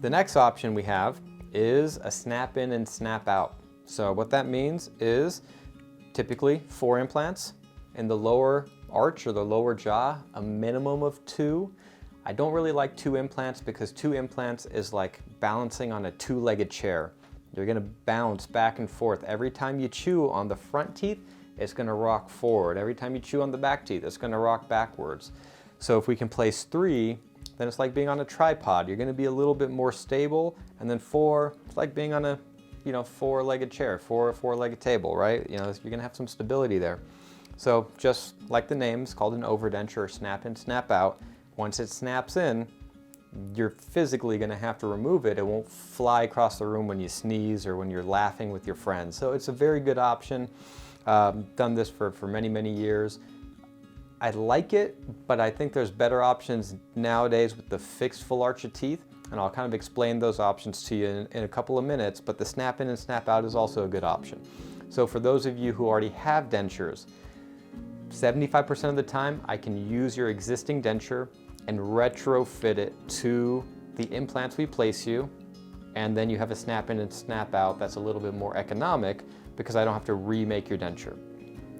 The next option we have is a snap in and snap out. So what that means is typically 4 implants in the lower arch or the lower jaw, a minimum of 2. I don't really like 2 implants because 2 implants is like balancing on a 2-legged chair. You're gonna bounce back and forth. Every time you chew on the front teeth, it's gonna rock forward. Every time you chew on the back teeth, it's gonna rock backwards. So if we can place 3, then it's like being on a tripod. You're gonna be a little bit more stable. And then 4, it's like being on a 4-legged chair, 4-legged table, right? You're gonna have some stability there. So just like the name, it's called an overdenture or snap in, snap out. Once it snaps in, you're physically gonna have to remove it. It won't fly across the room when you sneeze or when you're laughing with your friends. So it's a very good option. Done this for many, many years. I like it, but I think there's better options nowadays with the fixed full arch of teeth, and I'll kind of explain those options to you in a couple of minutes, but the snap in and snap out is also a good option. So for those of you who already have dentures, 75% of the time I can use your existing denture and retrofit it to the implants we place you, and then you have a snap in and snap out that's a little bit more economic because I don't have to remake your denture.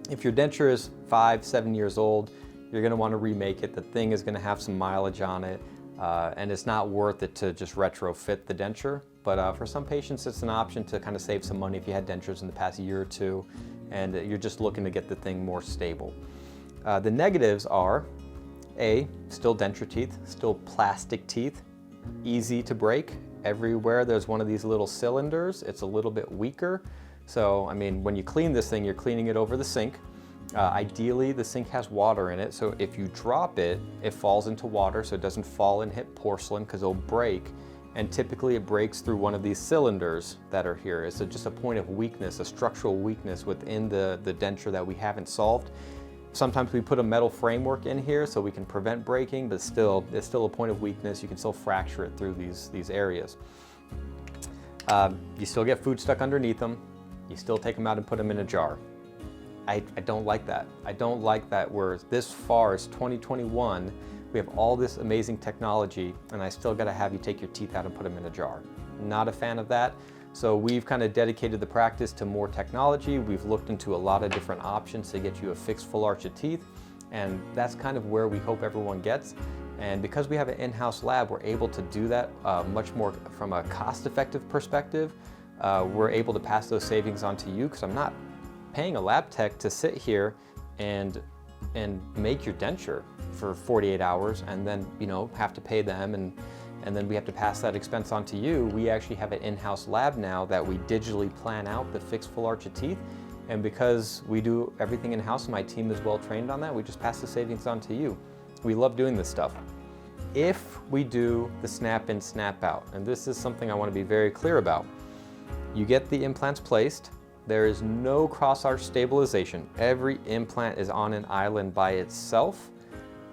If your denture is 5, 7 years old, you're gonna wanna remake it. The thing is gonna have some mileage on it, and it's not worth it to just retrofit the denture. But for some patients, it's an option to kind of save some money if you had dentures in the past year or 2, and you're just looking to get the thing more stable. The negatives are, still denture teeth, still plastic teeth, easy to break. Everywhere there's one of these little cylinders, it's a little bit weaker. So, I mean, when you clean this thing, you're cleaning it over the sink. Ideally, the sink has water in it, so if you drop it, it falls into water, so it doesn't fall and hit porcelain because it'll break. And typically it breaks through one of these cylinders that are here. It's just a point of weakness, a structural weakness within the denture that we haven't solved. Sometimes we put a metal framework in here so we can prevent breaking, but still, it's still a point of weakness. You can still fracture it through these areas. You still get food stuck underneath them. You still take them out and put them in a jar. I don't like that. I don't like that we're this far, it's 2021, we have all this amazing technology and I still gotta have you take your teeth out and put them in a jar. Not a fan of that. So we've kind of dedicated the practice to more technology. We've looked into a lot of different options to get you a fixed full arch of teeth, and that's kind of where we hope everyone gets. And because we have an in-house lab, we're able to do that much more from a cost-effective perspective. We're able to pass those savings on to you because I'm not paying a lab tech to sit here and make your denture for 48 hours and then have to pay them and then we have to pass that expense on to you. We actually have an in-house lab now that we digitally plan out the fixed full arch of teeth, and because we do everything in-house and my team is well trained on that, we just pass the savings on to you. We love doing this stuff. If we do the snap in, snap out, and this is something I want to be very clear about, you get the implants placed. There is no cross-arch stabilization. Every implant is on an island by itself.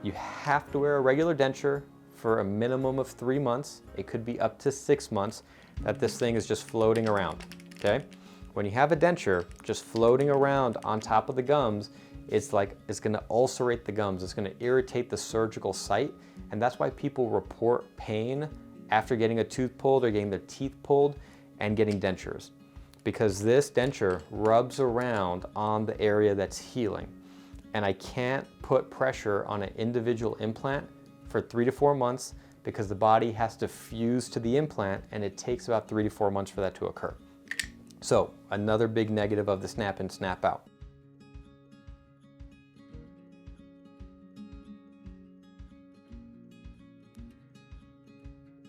You have to wear a regular denture for a minimum of 3 months. It could be up to 6 months that this thing is just floating around, okay? When you have a denture just floating around on top of the gums, it's gonna ulcerate the gums. It's gonna irritate the surgical site, and that's why people report pain after getting a tooth pulled or getting their teeth pulled and getting dentures, because this denture rubs around on the area that's healing. And I can't put pressure on an individual implant for 3 to 4 months because the body has to fuse to the implant, and it takes about 3 to 4 months for that to occur. So another big negative of the snap in, snap out.